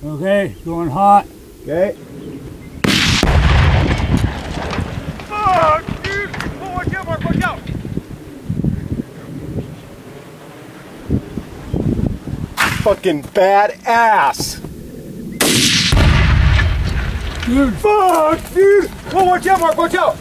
Okay, going hot. Okay. Fuck, dude! Oh, watch out, Mark, watch out! Fucking badass. Dude. Fuck, dude! Oh, watch out, Mark, watch out!